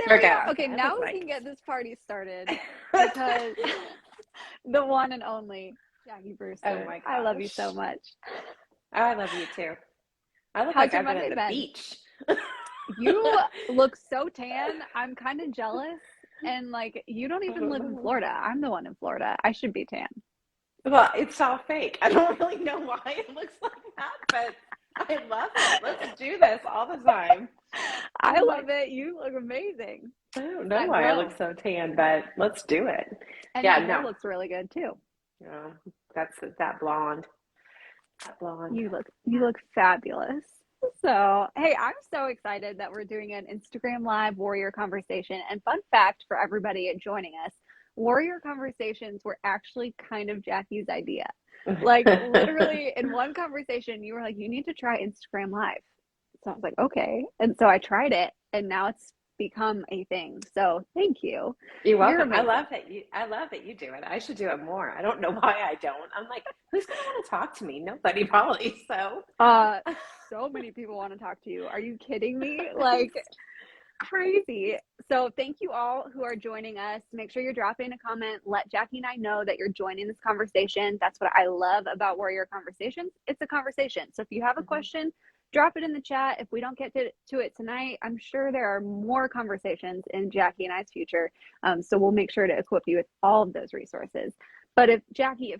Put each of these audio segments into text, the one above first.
we are. Okay, now we can get this party started because the one and only Jackie Brewster. Oh my gosh. I love you so much. Oh, I love you too. I look How's like your I've been Monday at the been? beach. You look so tan. I'm kind of jealous. And like, you don't even live in Florida. I'm the one in Florida. I should be tan. Well, it's all fake. I don't really know why it looks like that, but I love it. Let's do this all the time. I love it. You look amazing. I don't know why I look so tan, but let's do it. And yeah, your hair looks really good too. Yeah, that's that blonde. That blonde. You look fabulous. So, hey, I'm so excited that we're doing an Instagram Live Warrior Conversation. And fun fact for everybody joining us, Warrior Conversations were actually kind of Jackie's idea. Like literally in one conversation, you were like, you need to try Instagram Live. So I was like, okay. And so I tried it and now it's become a thing. So thank you. You're welcome. I love that you do it. I should do it more. I don't know why I don't. I'm like, who's gonna want to talk to me? Nobody probably. So so many people want to talk to you. Are you kidding me? Like crazy. So thank you all who are joining us. Make sure you're dropping a comment. Let Jackie and I know that you're joining this conversation. That's what I love about Warrior Conversations. It's a conversation. So if you have a question, drop it in the chat. If we don't get to it tonight, I'm sure there are more conversations in Jackie and I's future. So we'll make sure to equip you with all of those resources. But if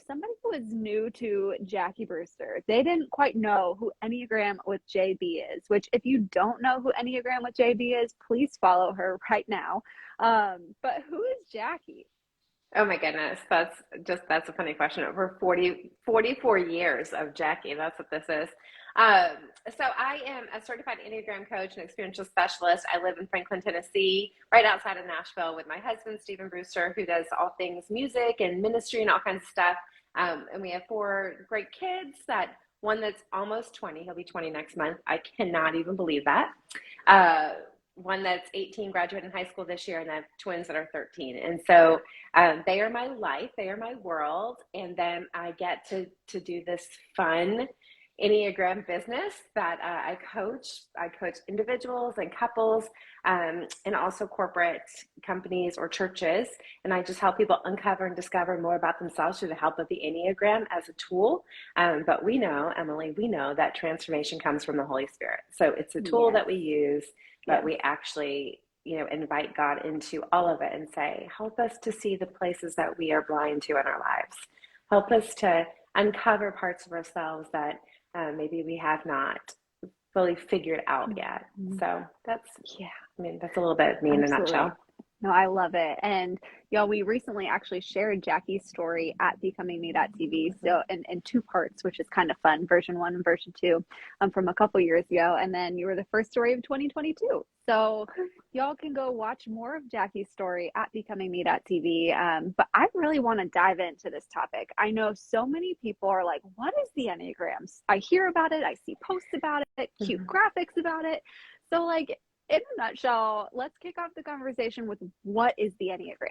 somebody who is new to Jackie Brewster, they didn't quite know who Enneagram with JB is, which if you don't know who Enneagram with JB is, please follow her right now. But who is Jackie? Oh my goodness, that's a funny question. Over 44 years of Jackie, that's what this is. So I am a certified Enneagram coach and experiential specialist. I live in Franklin, Tennessee, right outside of Nashville with my husband, Stephen Brewster, who does all things music and ministry and all kinds of stuff. And we have 4 great kids, one that's almost 20, he'll be 20 next month. I cannot even believe that. One that's 18, graduating high school this year, and I have twins that are 13. And so they are my life, they are my world. And then I get to do this fun Enneagram business that I coach. I coach individuals and couples and also corporate companies or churches. And I just help people uncover and discover more about themselves through the help of the Enneagram as a tool. But we know, Emily, that transformation comes from the Holy Spirit. So it's a tool that we use, but we actually, invite God into all of it and say, help us to see the places that we are blind to in our lives. Help us to uncover parts of ourselves that maybe we have not fully figured out yet. So that's a little bit of me in a nutshell. No, I love it. And y'all, we recently actually shared Jackie's story at BecomingMe.tv. So in 2 parts, which is kind of fun, version 1 and version 2 from a couple years ago. And then you were the first story of 2022. So y'all can go watch more of Jackie's story at BecomingMe.tv. But I really want to dive into this topic. I know so many people are like, what is the Enneagram? I hear about it. I see posts about it, cute graphics about it. So like, in a nutshell, let's kick off the conversation with what is the Enneagram?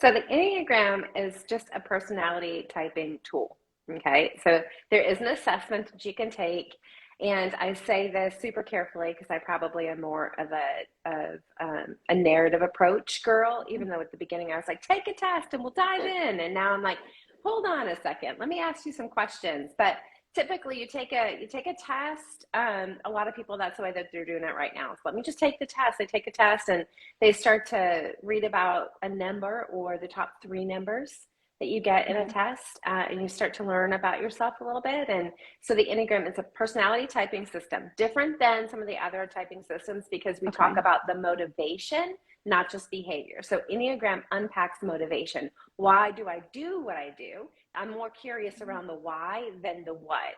So the Enneagram is just a personality typing tool. Okay, so there is an assessment that you can take. And I say this super carefully because I probably am more of a narrative approach girl, even though at the beginning I was like, take a test and we'll dive in. And now I'm like, hold on a second, let me ask you some questions. But typically you take a test. A lot of people, that's the way that they're doing it right now. So let me just take the test. They take a test and they start to read about a number or the top 3 numbers that you get in a test, and you start to learn about yourself a little bit. And so the Enneagram is a personality typing system, different than some of the other typing systems because we talk about the motivation, not just behavior. So Enneagram unpacks motivation. Why do I do what I do? I'm more curious around the why than the what.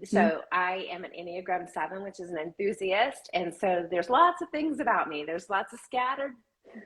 So I am an Enneagram 7, which is an enthusiast. And so there's lots of things about me. There's lots of scattered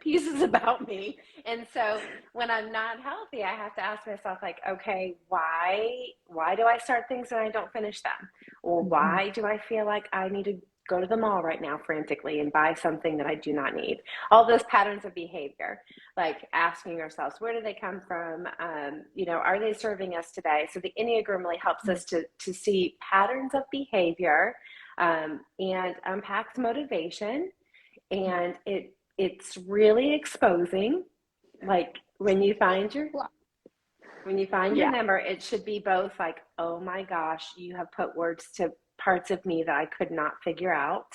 pieces about me. And so when I'm not healthy, I have to ask myself, like, okay, why do I start things and I don't finish them? Or why do I feel like I need to go to the mall right now frantically and buy something that I do not need? All those patterns of behavior, like asking ourselves, where do they come from? Are they serving us today? So the Enneagram really helps us to see patterns of behavior and unpacks motivation. And it it's really exposing. Like when you find your Yeah. number, it should be both like, oh my gosh, you have put words to parts of me that I could not figure out.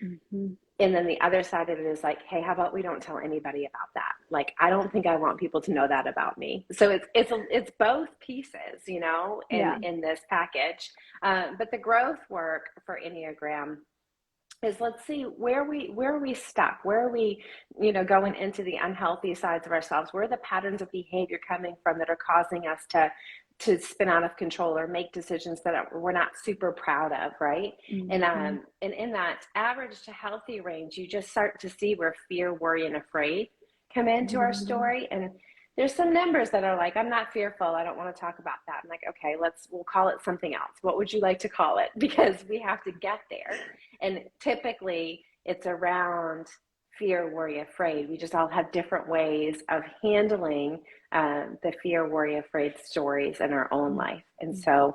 Mm-hmm. And then the other side of it is like, hey, how about we don't tell anybody about that? Like, I don't think I want people to know that about me. So it's both pieces, you know, Yeah. in this package. But the growth work for Enneagram is, let's see where are we stuck, where are we, you know, going into the unhealthy sides of ourselves, where are the patterns of behavior coming from that are causing us to spin out of control or make decisions that we're not super proud of, right? Mm-hmm. And in that average to healthy range, you just start to see where fear, worry, and afraid come into our story. And there's some numbers that are like, I'm not fearful, I don't want to talk about that. I'm like, okay, we'll call it something else. What would you like to call it? Because we have to get there. And typically it's around fear, worry, afraid. We just all have different ways of handling the fear, worry, afraid stories in our own life. And so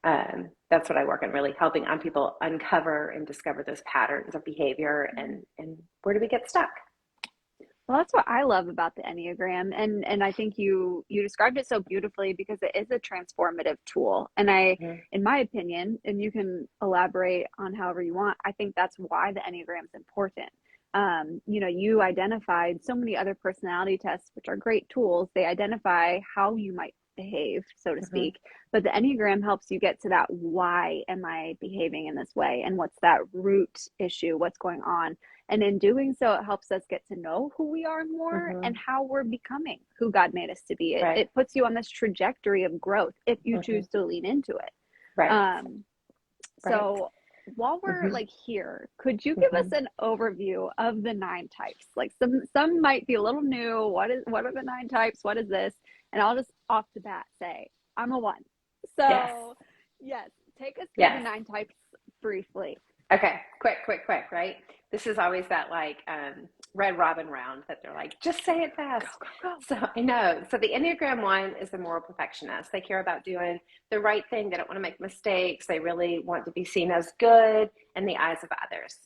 that's what I work on, really helping on people uncover and discover those patterns of behavior and where do we get stuck? Well, that's what I love about the Enneagram. And I think you described it so beautifully because it is a transformative tool. And in my opinion, and you can elaborate on however you want, I think that's why the Enneagram is important. You know, you identified so many other personality tests, which are great tools. They identify how you might behave, so to speak. But the Enneagram helps you get to that, why am I behaving in this way? And what's that root issue? What's going on? And in doing so, it helps us get to know who we are more and how we're becoming who God made us to be. It puts you on this trajectory of growth if you choose to lean into it. Right. So while we're like here, could you give us an overview of the 9 types? Like some might be a little new. What are the 9 types? What is this? And I'll just off the bat say, I'm a 1. So yes, take us through the 9 types briefly. Okay, quick, right? This is always that like Red Robin round that they're like, just say it fast. Go. So I know. So the Enneagram 1 is the moral perfectionist. They care about doing the right thing. They don't want to make mistakes. They really want to be seen as good in the eyes of others.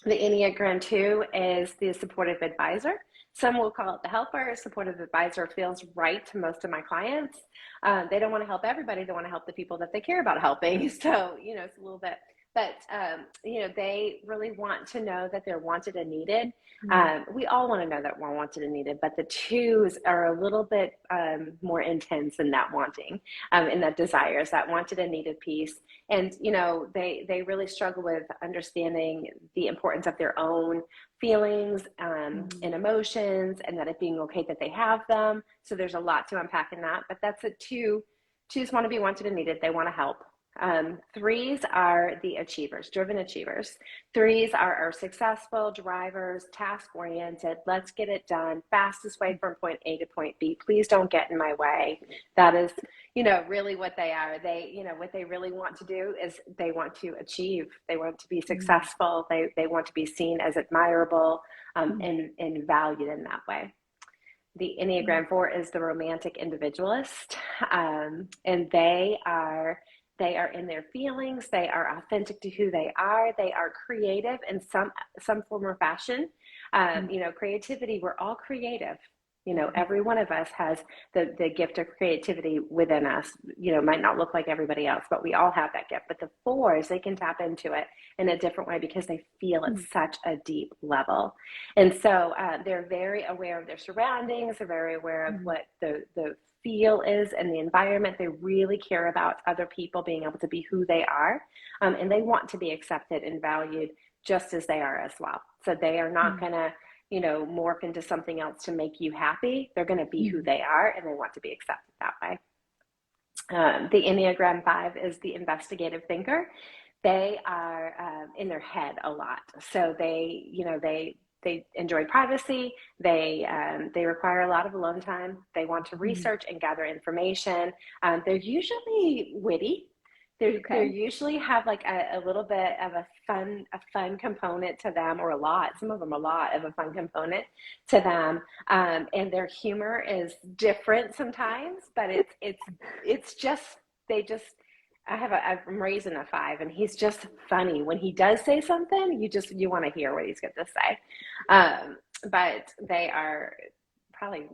The Enneagram 2 is the supportive advisor. Some will call it the helper. Supportive advisor feels right to most of my clients. They don't want to help everybody. They want to help the people that they care about helping. So, you know, it's a little bit, but, you know, they really want to know that they're wanted and needed. We all want to know that we're wanted and needed, but the 2s are a little bit more intense in that wanting, in that desires, that wanted and needed piece. And, you know, they really struggle with understanding the importance of their own feelings and emotions, and that it being okay that they have them. So there's a lot to unpack in that, but that's a 2. 2s want to be wanted and needed. They want to help. 3s are the achievers, driven achievers. 3s are our successful drivers, task-oriented, let's get it done, fastest way from point A to point B. Please don't get in my way. That is, you know, really what they are. They, you know, what they really want to do is they want to achieve. They want to be successful. They want to be seen as admirable and valued in that way. The Enneagram 4 is the romantic individualist, and they are in their feelings. They are authentic to who they are. They are creative in some form or fashion. You know, creativity, we're all creative. You know, every one of us has the gift of creativity within us. You know, might not look like everybody else, but we all have that gift. But the 4s, they can tap into it in a different way because they feel at such a deep level. And so they're very aware of their surroundings. They're very aware of what the feel is and the environment. They really care about other people being able to be who they are. And they want to be accepted and valued just as they are as well. So they are not going to, you know, morph into something else to make you happy. They're going to be who they are, and they want to be accepted that way. The Enneagram 5 is the investigative thinker. They are in their head a lot. So they, you know, they enjoy privacy. They require a lot of alone time. They want to research and gather information. They're usually witty. They usually have like a little bit of a fun component to them, or a lot. Some of them a lot of a fun component to them, and their humor is different sometimes. But it's just I'm raising a 5, and he's just funny. When he does say something, you want to hear what he's going to say. But they are probably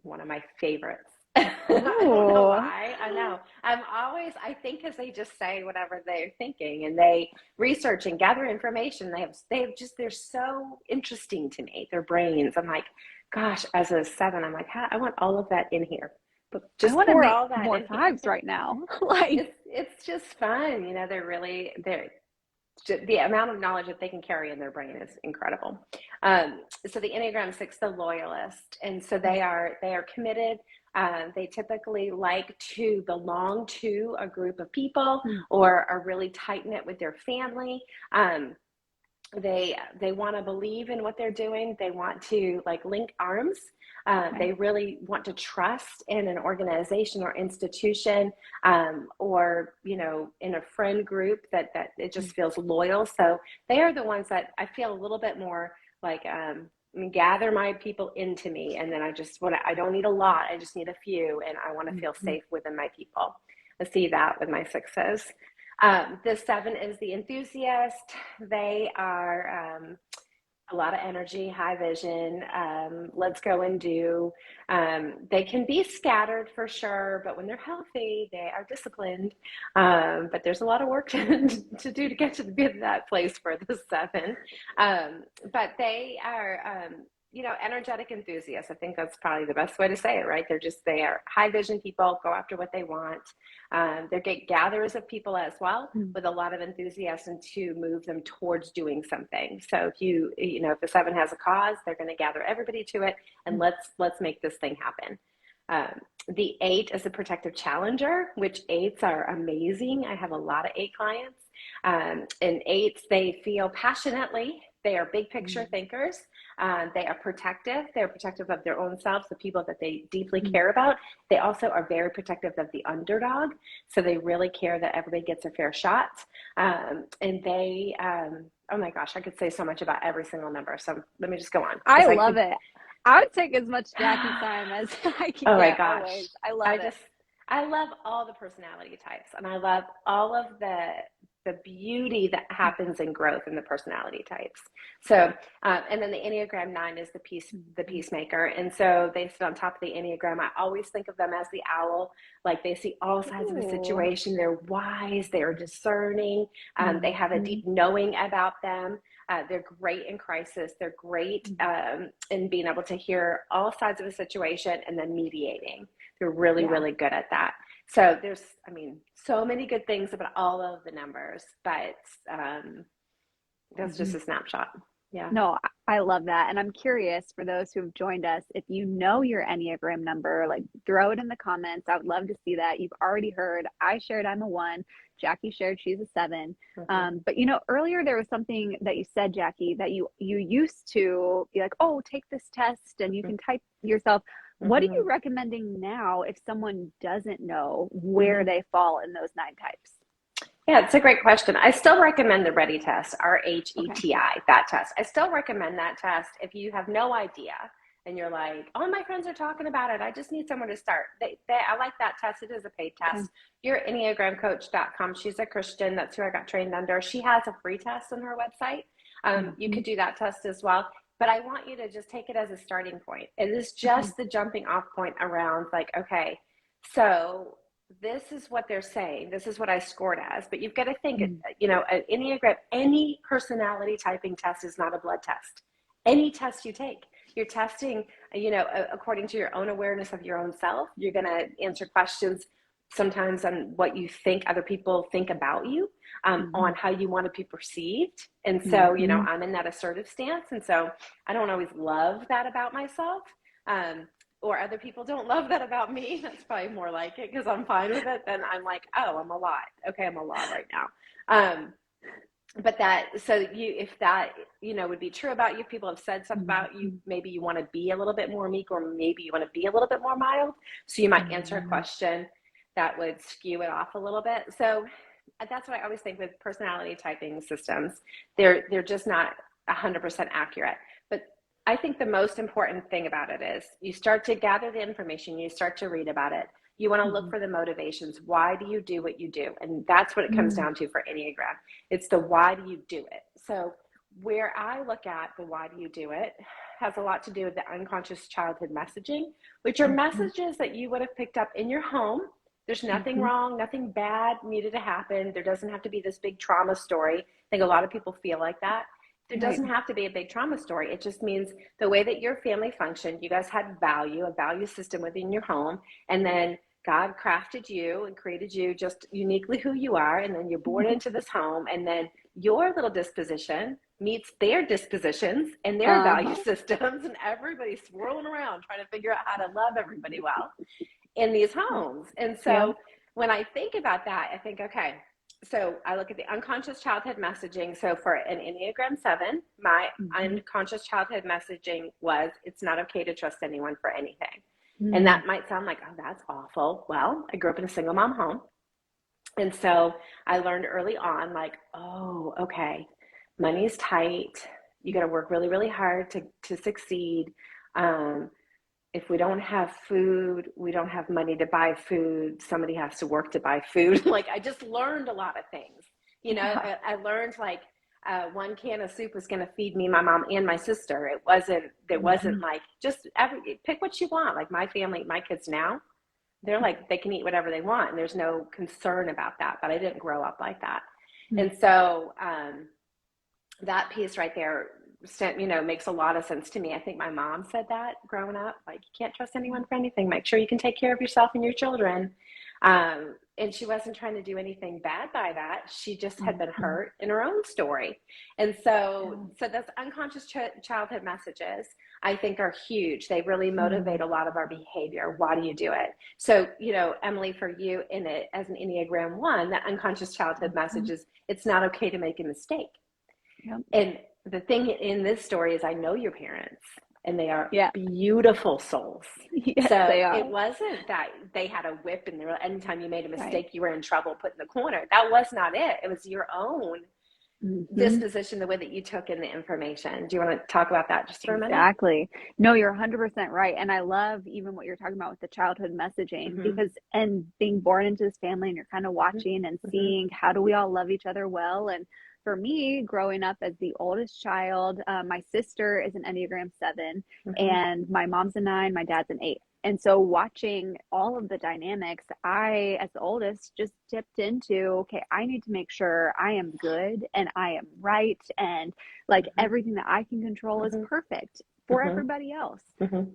one of my favorites. I don't know why. I know. I think because they just say whatever they're thinking, and they research and gather information. They're so interesting to me, their brains. I'm like, gosh, as a 7, I'm like, I want all of that in here. But just I want to pour make all that more in 5s right now. Like, it's just fun. They're the amount of knowledge that they can carry in their brain is incredible. So the Enneagram 6, the loyalist, and so they are committed. They typically like to belong to a group of people, or are really tight knit with their family. They want to believe in what they're doing. They want to link arms. They really want to trust in an organization or institution, or in a friend group that it just feels loyal. So they are the ones that I feel a little bit more like gather my people into me, and then I don't need a lot. I just need a few, and I want to feel safe within my people. I see that with my 6s. The 7 is the enthusiast. They are a lot of energy, high vision, let's go and do. They can be scattered for sure, but when they're healthy, they are disciplined. But there's a lot of work to do to get to that place for the 7. But they are, energetic enthusiasts. I think that's probably the best way to say it, right? They are high vision people, go after what they want. They're great gatherers of people as well, with a lot of enthusiasm to move them towards doing something. So if the 7 has a cause, they're going to gather everybody to it, and let's make this thing happen. The 8 is a protective challenger, which 8s are amazing. I have a lot of 8 clients, and 8s, they feel passionately. They are big picture thinkers. They are protective. They're protective of their own selves, the people that they deeply care about. They also are very protective of the underdog. So they really care that everybody gets a fair shot. And they, oh my gosh, I could say so much about every single number. So let me just go on. I love it. I would take as much Jackie time as I can. Oh my get gosh. Always. I love it. I love all the personality types, and I love all of the beauty that happens in growth in the personality types. So, and then the Enneagram 9 is the peacemaker. And so they sit on top of the Enneagram. I always think of them as the owl. Like, they see all sides of a situation. They're wise. They're discerning. They have a deep knowing about them. They're great in crisis. They're great in being able to hear all sides of a situation and then mediating. They're really, really good at that. So there's, so many good things about all of the numbers, but that's just a snapshot. Yeah. No, I love that. And I'm curious, for those who have joined us, if you know your Enneagram number, throw it in the comments. I would love to see that. You've already heard, I shared I'm a 1. Jackie shared she's a 7. But earlier there was something that you said, Jackie, that you used to be like, oh, take this test and you can type yourself. What are you recommending now if someone doesn't know where they fall in those 9 types? Yeah, it's a great question. I still recommend the READY test, RHETI, that test. I still recommend that test if you have no idea and you're like, all my friends are talking about it. I just need someone to start. I like that test. It is a paid test. Your EnneagramCoach.com. She's a Christian. That's who I got trained under. She has a free test on her website. You could do that test as well. But I want you to just take it as a starting point. It is just the jumping off point around okay, so this is what they're saying. This is what I scored as. But you've got to think, an Enneagram, any personality typing test is not a blood test. Any test you take, you're testing, according to your own awareness of your own self. You're going to answer questions sometimes on what you think other people think about you, on how you want to be perceived. And so, I'm in that assertive stance. And so I don't always love that about myself, or other people don't love that about me. That's probably more like it, because I'm fine with it. Then I'm like, oh, I'm a lot. Okay, I'm a lot right now. But if that, would be true about you, people have said stuff about you, maybe you want to be a little bit more meek, or maybe you want to be a little bit more mild. So you might answer a question that would skew it off a little bit. So that's what I always think with personality typing systems. They're just not 100% accurate. But I think the most important thing about it is you start to gather the information, you start to read about it, You want to look for the motivations. Why do you do what you do? And that's what it comes down to for Enneagram. It's the why do you do it? So where I look at the why do you do it has a lot to do with the unconscious childhood messaging, which are messages that you would have picked up in your home. There's nothing wrong, nothing bad needed to happen. There doesn't have to be this big trauma story. I think a lot of people feel like that. There doesn't have to be a big trauma story. It just means the way that your family functioned, you guys had value, a value system within your home, and then God crafted you and created you just uniquely who you are, and then you're born into this home, and then your little disposition meets their dispositions and their value systems, and everybody's swirling around trying to figure out how to love everybody well in these homes. And so when I think about that, I think, okay, so I look at the unconscious childhood messaging. So for an Enneagram 7, my unconscious childhood messaging was, it's not okay to trust anyone for anything. And that might sound like, oh, that's awful. Well, I grew up in a single mom home. And so I learned early on, like, oh, okay, money's tight. You got to work really, really hard to succeed. If we don't have food, we don't have money to buy food. Somebody has to work to buy food. Like, I just learned a lot of things. You know, I learned like one can of soup was going to feed me, my mom, and my sister. There wasn't like just pick what you want. Like my family, my kids now, they're like, they can eat whatever they want. And there's no concern about that. But I didn't grow up like that. And so that piece right there, you know, makes a lot of sense to me. I think my mom said that growing up, like, you can't trust anyone for anything. Make sure you can take care of yourself and your children. And she wasn't trying to do anything bad by that. She just had been hurt in her own story. And so those unconscious childhood messages, I think, are huge. They really motivate a lot of our behavior. Why do you do it? So, you know, Emily, for you in it as an Enneagram 1, that unconscious childhood message is, it's not okay to make a mistake. And the thing in this story is, I know your parents, and they are beautiful souls. Yes, so they are. It wasn't that they had a whip and they were, anytime you made a mistake, you were in trouble, put in the corner. That was not it. It was your own disposition, the way that you took in the information. Do you want to talk about that just for a minute? Exactly. No, you're 100% right. And I love even what you're talking about with the childhood messaging, because, and being born into this family, and you're kind of watching and seeing, how do we all love each other well? And for me, growing up as the oldest child, my sister is an Enneagram 7, and my mom's a 9, my dad's an 8. And so watching all of the dynamics, I, as the oldest, just dipped into, okay, I need to make sure I am good and I am right. And like everything that I can control is perfect for everybody else.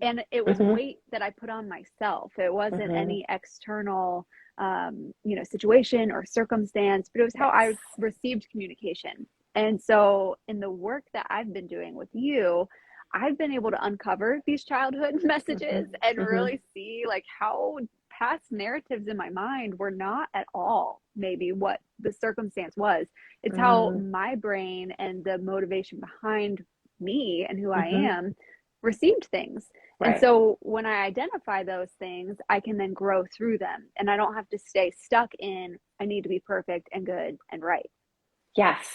And it was weight that I put on myself. It wasn't any external you know, situation or circumstance, but it was how I received communication. And so in the work that I've been doing with you, I've been able to uncover these childhood messages and really see like how past narratives in my mind were not at all maybe what the circumstance was. It's how my brain and the motivation behind me and who I am received things. And so when I identify those things, I can then grow through them, and I don't have to stay stuck in, I need to be perfect and good and right. Yes.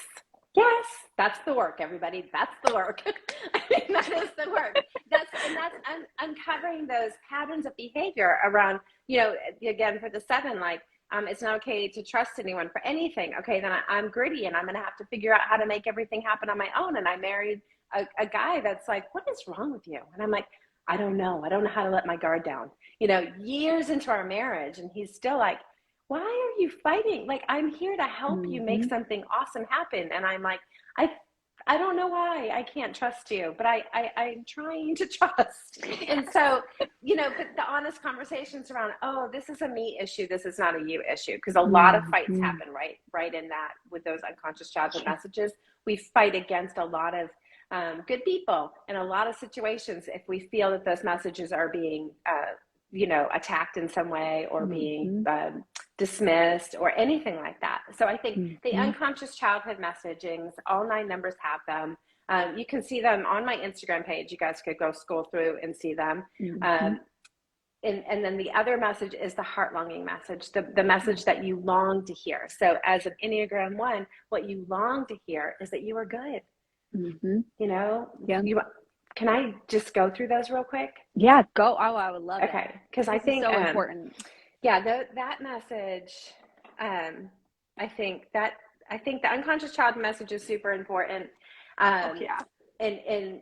That's the work, everybody. That's the work. I mean, that is the work. That's uncovering those patterns of behavior around, you know, again, for the 7, like, it's not okay to trust anyone for anything. Okay, then I'm gritty, and I'm going to have to figure out how to make everything happen on my own. And I married a guy that's like, what is wrong with you? And I'm like, I don't know how to let my guard down. You know, years into our marriage, and he's still like, why are you fighting? Like, I'm here to help you make something awesome happen. And I'm like, I don't know why I can't trust you, but I'm trying to trust. And so, you know, but the honest conversations around, oh, this is a me issue, this is not a you issue. Because a lot of fights happen right in that with those unconscious childhood messages. We fight against a lot of good people in a lot of situations if we feel that those messages are being, you know, attacked in some way or being dismissed or anything like that. So I think the unconscious childhood messagings, all 9 numbers have them. You can see them on my Instagram page. You guys could go scroll through and see them. And then the other message is the heart longing message, the message that you long to hear. So as an Enneagram 1, what you long to hear is that you are good. You know, can I just go through those real quick? Yeah, go. Oh, I would love it. Okay, because I think so important. Yeah, that message, I think the unconscious child message is super important. Oh yeah. And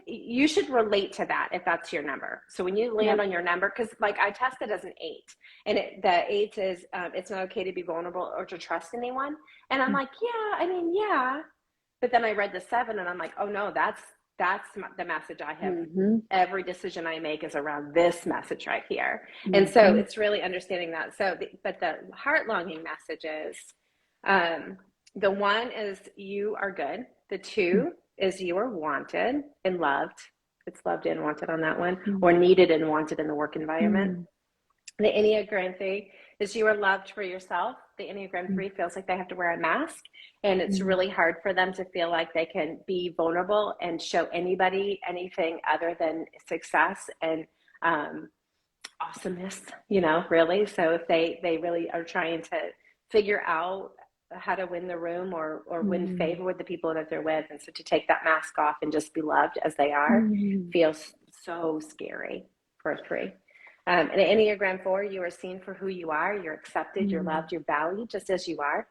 you should relate to that if that's your number. So when you land Yep. on your number, because like I tested as an 8, and the 8 is it's not okay to be vulnerable or to trust anyone. And I'm like, yeah. But then I read the 7, and I'm like, oh no, that's the message I have. Mm-hmm. Every decision I make is around this message right here. Mm-hmm. And so it's really understanding that. So, but the heart longing message is, the 1 is you are good. The 2 is you are wanted and loved. It's loved and wanted on that one, or needed and wanted in the work environment. The Enneagram 3 is you are loved for yourself. The Enneagram 3 feels like they have to wear a mask, and it's really hard for them to feel like they can be vulnerable and show anybody anything other than success and awesomeness, really. So if they really are trying to figure out how to win the room or win favor with the people that they're with, and so to take that mask off and just be loved as they are feels so scary for a 3. And Enneagram 4, you are seen for who you are. You're accepted, you're loved, you're valued just as you are.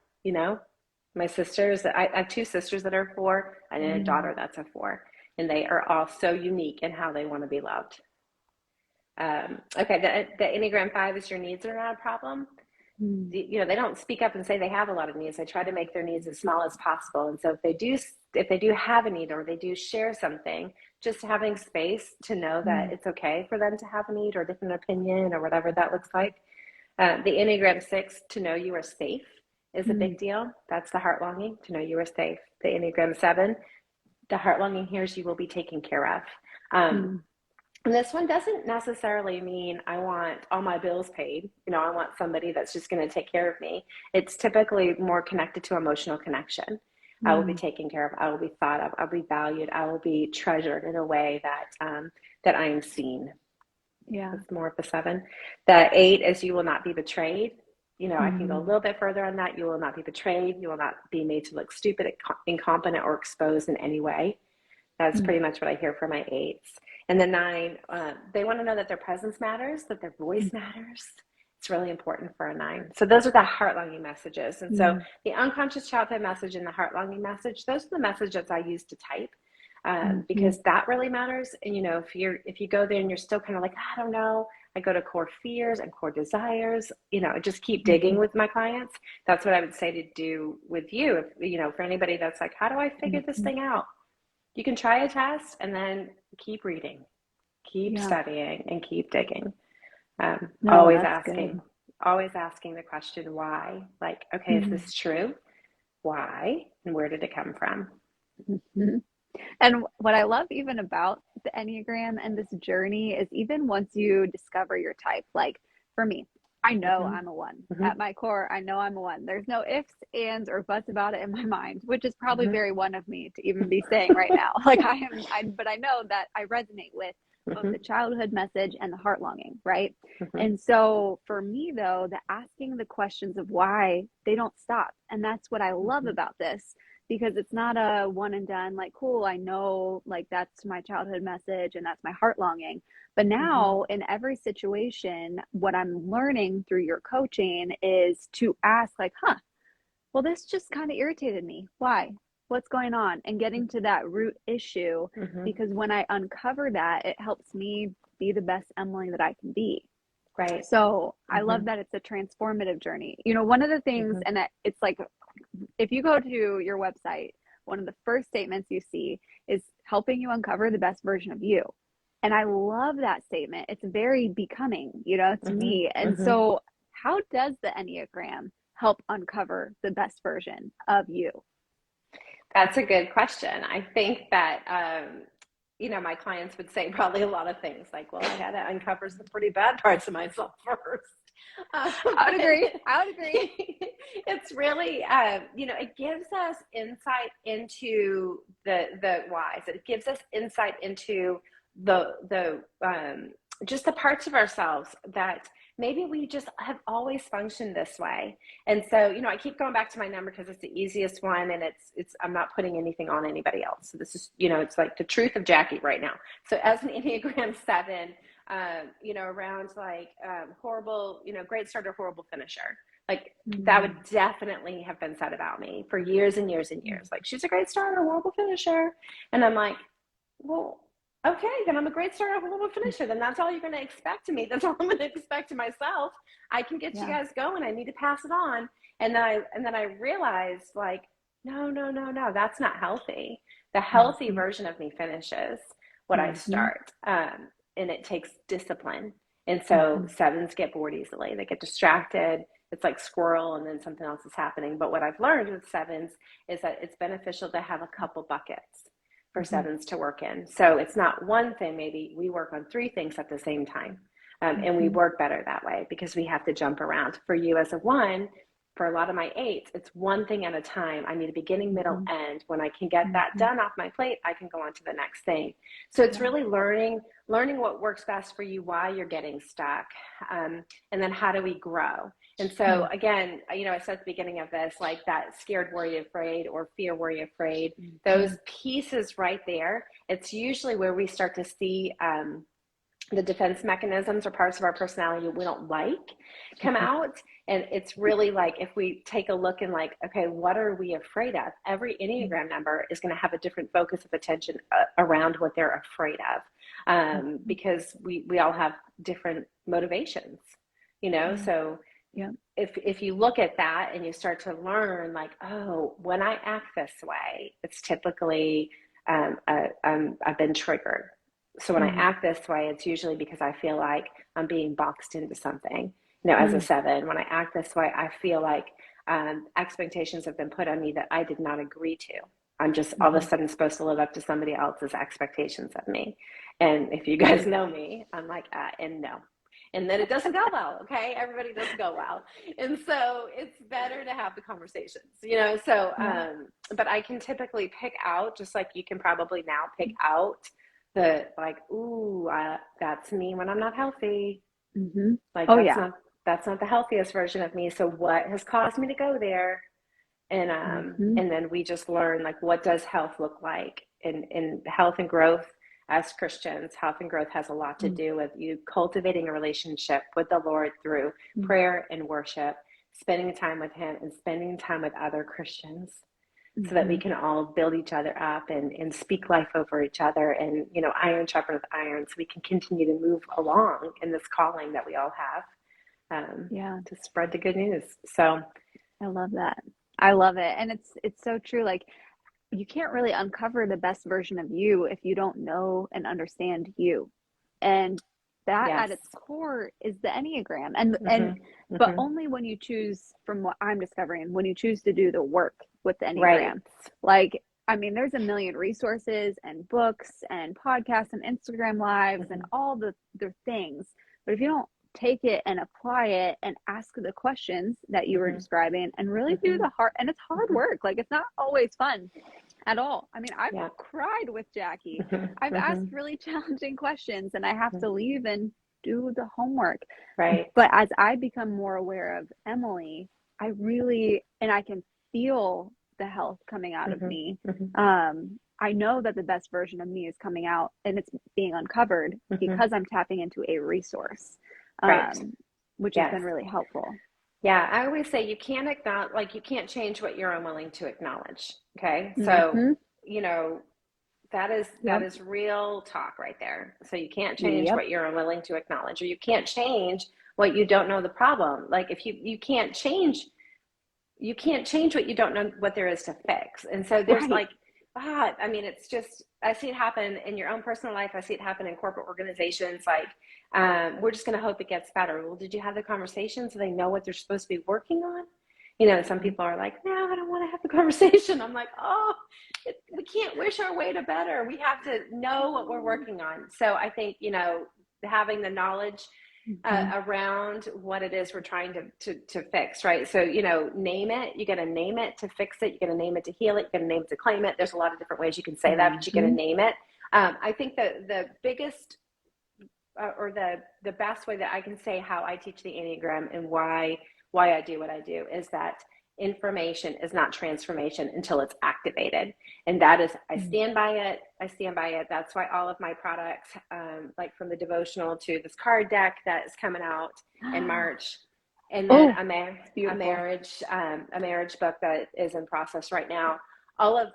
My sisters, I have 2 sisters that are 4, and a daughter that's a 4, and they are all so unique in how they want to be loved. Okay, the Enneagram 5 is your needs are not a problem. They don't speak up and say they have a lot of needs. They try to make their needs as small as possible. And so if they do have a need, or they do share something, just having space to know that it's okay for them to have a need or a different opinion or whatever that looks like. The Enneagram 6, to know you are safe is a big deal. That's the heart longing, to know you are safe. The Enneagram 7, the heart longing here is you will be taken care of. And this one doesn't necessarily mean I want all my bills paid. I want somebody that's just going to take care of me. It's typically more connected to emotional connection. I will be taken care of. I will be thought of. I'll be valued. I will be treasured in a way that I am seen. Yeah. It's more of a 7. The 8 is you will not be betrayed. I can go a little bit further on that. You will not be betrayed. You will not be made to look stupid, incompetent, or exposed in any way. That's pretty much what I hear from my 8s. And the 9, they want to know that their presence matters, that their voice matters. It's really important for a 9. So those are the heart longing messages. And so the unconscious childhood message and the heart longing message, those are the messages I use to type, because that really matters. And if you go there and you're still kind of like, I don't know, I go to core fears and core desires, just keep digging with my clients. That's what I would say to do with you. If, for anybody that's like, how do I figure this thing out? You can try a test and then keep reading, keep studying, and keep digging. Always asking the question, why? Like, okay, is this true? Why? And where did it come from? And what I love even about the Enneagram and this journey is even once you discover your type, like for me, I know I'm a 1. At my core, I know I'm a 1. There's no ifs, ands, or buts about it in my mind, which is probably very 1 of me to even be saying right now. Like but I know that I resonate with both the childhood message and the heart longing, right? And so for me though, the asking the questions of why, they don't stop. And that's what I love about this, because it's not a one and done, like, cool, I know, like, that's my childhood message and that's my heart longing. But now in every situation, what I'm learning through your coaching is to ask, like, well, this just kind of irritated me. Why? What's going on? And getting to that root issue, because when I uncover that, it helps me be the best Emily that I can be. Right. So I love that it's a transformative journey. One of the things, and it's like, if you go to your website, one of the first statements you see is helping you uncover the best version of you. And I love that statement. It's very becoming, to me. And so how does the Enneagram help uncover the best version of you? That's a good question. I think that, my clients would say probably a lot of things like, well, I had to uncover some pretty bad parts of myself first. I would agree. It's really, it gives us insight into the whys. It gives us insight into the just the parts of ourselves that maybe we just have always functioned this way. And so, I keep going back to my number because it's the easiest one, and it's I'm not putting anything on anybody else. So this is, it's like the truth of Jackie right now. So as an Enneagram 7, around like horrible, great starter, horrible finisher. Like that would definitely have been said about me for years and years and years. Like, she's a great starter, horrible finisher. And I'm like, well, okay, then I'm a great starter, horrible finisher. Then that's all you're going to expect of me. That's all I'm going to expect of myself. I can get you guys going. I need to pass it on. And then I realized, like, no, that's not healthy. The healthy version of me finishes what I start. And it takes discipline. And so sevens get bored easily. They get distracted. It's like squirrel, and then something else is happening. But what I've learned with sevens is that it's beneficial to have a couple buckets for sevens to work in. So it's not one thing. Maybe we work on 3 things at the same time. And we work better that way because we have to jump around. For you as a 1, for a lot of my 8s, it's one thing at a time. I need a beginning, middle, end. When I can get that done off my plate, I can go on to the next thing. So it's really learning what works best for you, why you're getting stuck, and then how do we grow? And so again, I said at the beginning of this, like that scared, worry, afraid, or fear, worry, afraid, those pieces right there, it's usually where we start to see the defense mechanisms or parts of our personality we don't like come out. And it's really like, if we take a look and like, okay, what are we afraid of? Every Enneagram number is going to have a different focus of attention around what they're afraid of, because we all have different motivations, so if you look at that and you start to learn, like, oh, when I act this way, it's typically I've been triggered. So when I act this way, it's usually because I feel like I'm being boxed into something. As a 7, when I act this way, I feel like expectations have been put on me that I did not agree to. I'm just all of a sudden supposed to live up to somebody else's expectations of me. And if you guys know me, I'm like, and no. And then it doesn't go well, okay? Everybody doesn't go well. And so it's better to have the conversations, but I can typically pick out, just like you can probably now pick out the, like, ooh, that's me when I'm not healthy. Like, that's not the healthiest version of me. So what has caused me to go there? And and then we just learn, like, what does health look like? In health and growth as Christians, health and growth has a lot to do with you cultivating a relationship with the Lord through prayer and worship, spending time with Him, and spending time with other Christians, so that we can all build each other up and speak life over each other, and iron sharpeneth iron, so we can continue to move along in this calling that we all have, to spread the good news. So I love that. I love it. And it's so true. Like, you can't really uncover the best version of you if you don't know and understand you. And that at its core is the Enneagram. But only when you choose, from what I'm discovering, when you choose to do the work with the Enneagram. Right. Like, I mean, there's a million resources and books and podcasts and Instagram lives and all the things. But if you don't take it and apply it and ask the questions that you were describing and really do the hard, and it's hard work. Like, it's not always fun at all. I mean, I've cried with Jackie. I've asked really challenging questions, and I have to leave and do the homework. Right. But as I become more aware of Emily, I can feel the health coming out of me. I know that the best version of me is coming out, and it's being uncovered because I'm tapping into a resource, which has been really helpful. Yeah, I always say you can't acknowledge, like, you can't change what you're unwilling to acknowledge. Okay, so that is real talk right there. So you can't change what you're unwilling to acknowledge, or you can't change what you don't know the problem. Like, if you can't change what you don't know what there is to fix. And so there's I mean, it's just, I see it happen in your own personal life. I see it happen in corporate organizations. Like, we're just going to hope it gets better. Well, did you have the conversation so they know what they're supposed to be working on? Some people are like, no, I don't want to have the conversation. I'm like, we can't wish our way to better. We have to know what we're working on. So I think, having the knowledge around what it is we're trying to fix, right? So, name it. You got to name it to fix it. You got to name it to heal it. You got to name it to claim it. There's a lot of different ways you can say that, but you got to name it. I think the biggest or the best way that I can say how I teach the Enneagram and why I do what I do is that information is not transformation until it's activated. And that is, I stand by it. I stand by it. That's why all of my products, like from the devotional to this card deck that is coming out in March, and then a marriage book that is in process right now. All of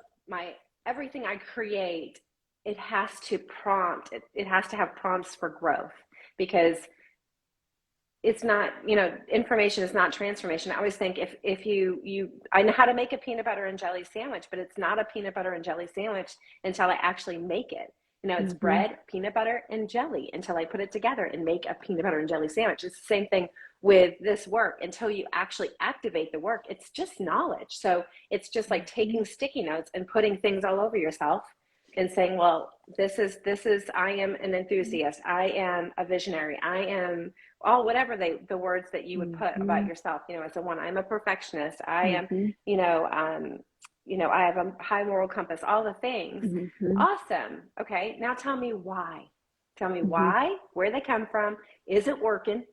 everything I create, it has to prompt. It has to have prompts for growth, because it's not, information is not transformation. I always think if I know how to make a peanut butter and jelly sandwich, but it's not a peanut butter and jelly sandwich until I actually make it. It's bread, peanut butter, and jelly until I put it together and make a peanut butter and jelly sandwich. It's the same thing with this work. Until you actually activate the work, it's just knowledge. So it's just like taking sticky notes and putting things all over yourself and saying, well, this is, I am an enthusiast. I am a visionary. I am whatever the words that you would put about yourself, as a one. I'm a perfectionist. I am, I have a high moral compass, all the things. Awesome. Okay. Now tell me why. Tell me why, where they come from. Is it working?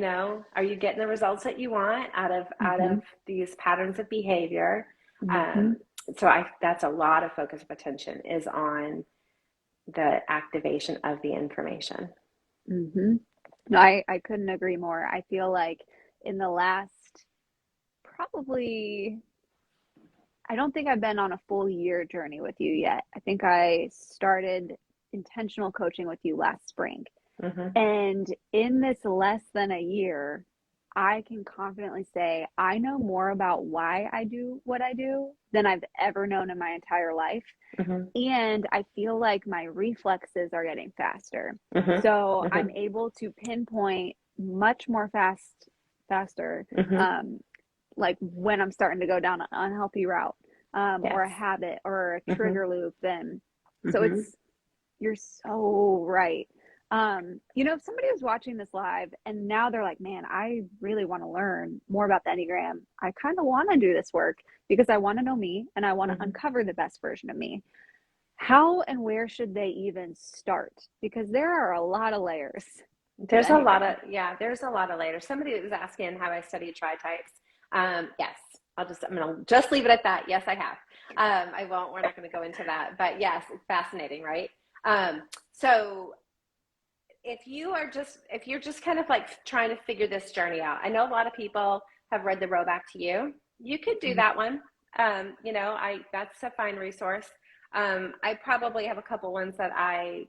Are you getting the results that you want out of these patterns of behavior? So that's a lot of focus of attention is on the activation of the information. No, I couldn't agree more. I feel like in the last probably, I don't think I've been on a full year journey with you yet. I think I started intentional coaching with you last spring. And in this less than a year, I can confidently say I know more about why I do what I do than I've ever known in my entire life. And I feel like my reflexes are getting faster. So I'm able to pinpoint much more faster, like when I'm starting to go down an unhealthy route, or a habit or a trigger loop. And so you're so right. If somebody was watching this live and now they're like, man, I really want to learn more about the Enneagram. I kind of want to do this work because I want to know me and I want to uncover the best version of me. How and where should they even start? Because there are a lot of layers. There's a lot of layers. Somebody was asking how I study tri-types. Yes, I'm going to just leave it at that. Yes, I have. We're not going to go into that, but yes, it's fascinating, right? So if you're just kind of like trying to figure this journey out, I know a lot of people have read The Road Back to You. You could do that one. That's a fine resource. I probably have a couple ones that I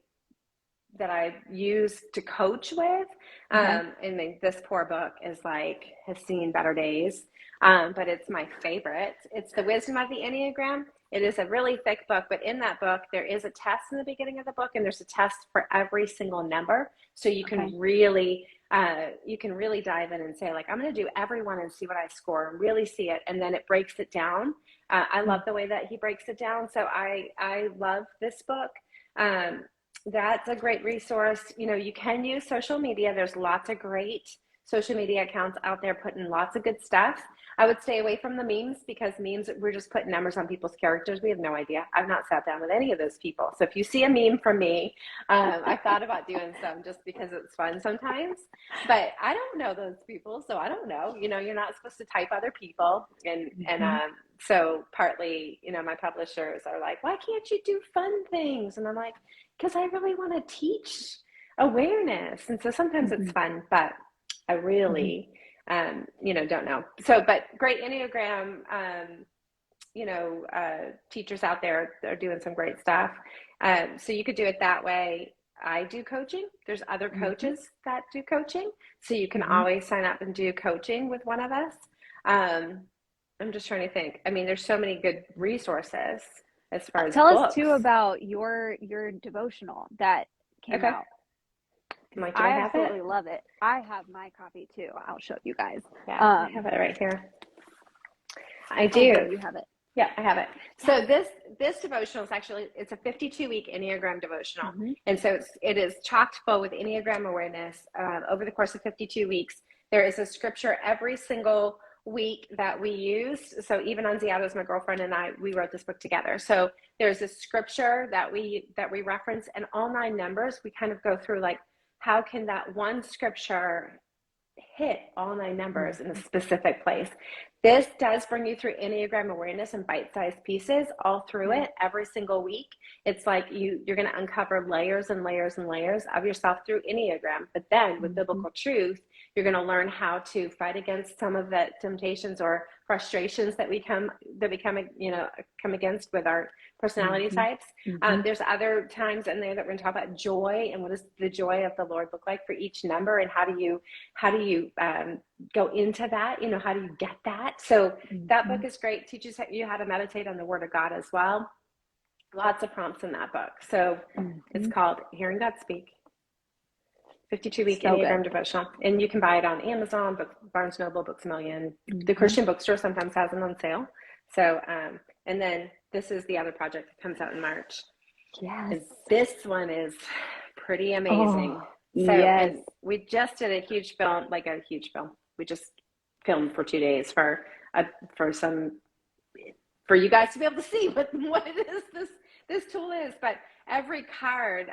use to coach with. And this poor book has seen better days. But it's my favorite. It's The Wisdom of the Enneagram. It is a really thick book, but in that book, there is a test in the beginning of the book, and there's a test for every single number. So you can really dive in and say, like, I'm going to do every one and see what I score and really see it. And then it breaks it down. I love the way that he breaks it down. So I love this book. That's a great resource. You can use social media. There's lots of great social media accounts out there putting lots of good stuff. I would stay away from the memes, because memes, we're just putting numbers on people's characters. We have no idea. I've not sat down with any of those people. So if you see a meme from me, I thought about doing some just because it's fun sometimes, but I don't know those people. So I don't know, you're not supposed to type other people. And so partly, my publishers are like, why can't you do fun things? And I'm like, because I really want to teach awareness. And so sometimes it's fun, but I really, don't know. So, but great Enneagram, teachers out there are doing some great stuff. So you could do it that way. I do coaching. There's other coaches that do coaching. So you can always sign up and do coaching with one of us. I'm just trying to think. I mean, there's so many good resources as far as Tell books. us too about your devotional that came out. I absolutely love it. I have my copy too. I'll show you guys. Yeah, I have it right here. I do. You have it. Yeah, I have it. So this devotional is it's a 52-week Enneagram devotional. And so it is chocked full with Enneagram awareness over the course of 52 weeks. There is a scripture every single week that we use. So even Anziato's my girlfriend and we wrote this book together. So there's a scripture that we reference, and all 9 numbers, we kind of go through like, how can that one scripture hit all 9 numbers in a specific place? This does bring you through Enneagram awareness in bite-sized pieces all through it every single week. It's like you're going to uncover layers and layers and layers of yourself through Enneagram. But then with biblical truth, you're going to learn how to fight against some of the temptations or frustrations that we come against with our personality types. There's other times in there that we're going to talk about joy and what does the joy of the Lord look like for each number, and how do you go into that? How do you get that? So that book is great. Teaches you how to meditate on the Word of God as well. Lots of prompts in that book. So it's called Hearing God Speak. 52-week Enneagram devotional, and you can buy it on Amazon, Barnes Noble, Books A Million. The Christian bookstore sometimes has them on sale. So, and then this is the other project that comes out in March. Yes, this one is pretty amazing. And we just did a huge film. We just filmed for 2 days for you guys to be able to see what it is this tool is. But every card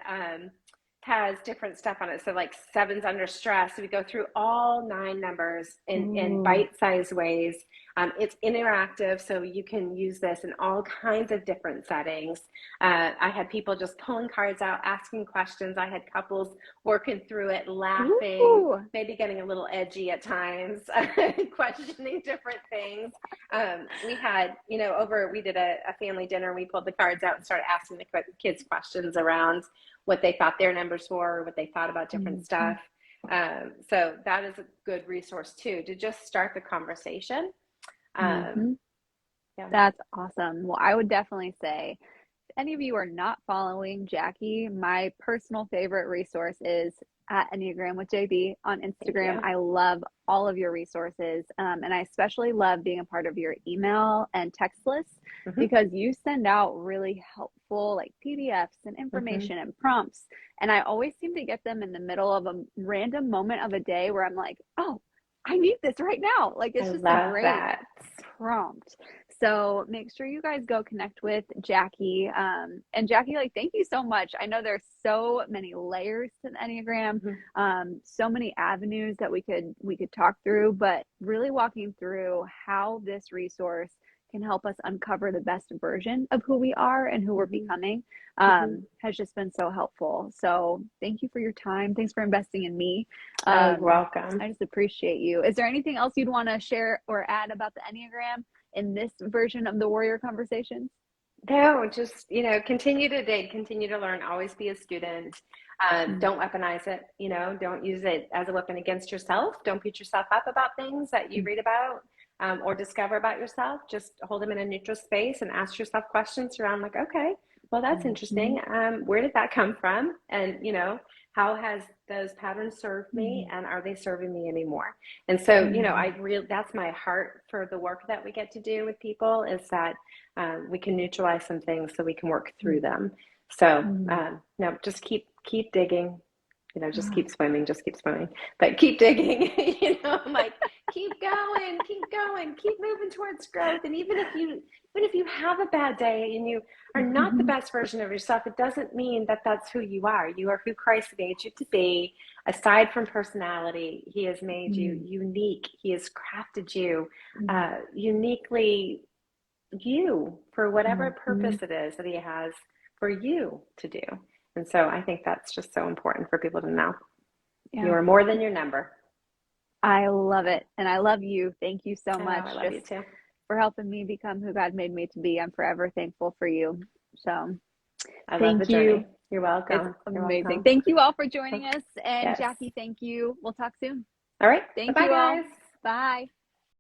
has different stuff on it. So like 7's under stress. So we go through all 9 numbers in bite-sized ways. It's interactive, so you can use this in all kinds of different settings. I had people just pulling cards out, asking questions. I had couples working through it, laughing, maybe getting a little edgy at times, questioning different things. We had, we did a family dinner. We pulled the cards out and started asking the kids questions around what they thought their numbers were, what they thought about different stuff. So that is a good resource too, to just start the conversation. That's awesome. Well, I would definitely say, if any of you are not following Jackie, my personal favorite resource is at Enneagram with JB on Instagram. I love all of your resources. And I especially love being a part of your email and text list, because you send out really helpful like PDFs and information and prompts. And I always seem to get them in the middle of a random moment of a day where I'm like, oh, I need this right now. Like, it's just a great prompt. So make sure you guys go connect with Jackie. And Jackie, thank you so much. I know there's so many layers to the Enneagram, so many avenues that we could talk through, but really walking through how this resource can help us uncover the best version of who we are and who we're becoming has just been so helpful. So thank you for your time. Thanks for investing in me. You're welcome. I just appreciate you. Is there anything else you'd want to share or add about the Enneagram in this version of the Warrior Conversations? No, just, continue to dig, continue to learn, always be a student. Don't weaponize it, don't use it as a weapon against yourself. Don't beat yourself up about things that you read about or discover about yourself. Just hold them in a neutral space and ask yourself questions around like, okay, well, that's interesting. Where did that come from? And, how has those patterns served me, and are they serving me anymore? And so, that's my heart for the work that we get to do with people, is that we can neutralize some things so we can work through them. So, no, just keep digging, just keep swimming, but keep digging, I'm like, keep going, keep moving towards growth. And even if you have a bad day and you are not the best version of yourself, it doesn't mean that that's who you are. You are who Christ made you to be. Aside from personality, he has made you unique. He has crafted you uniquely you for whatever purpose it is that he has for you to do. And so I think that's just so important for people to know. You are more than your number. I love it. And I love you. Thank you so much. I love you too. For helping me become who God made me to be. I'm forever thankful for you. So I love the journey. You're welcome. It's amazing. Welcome. Thank you all for joining us. And Jackie, thank you. We'll talk soon. All right. Thank you all. Guys. Bye.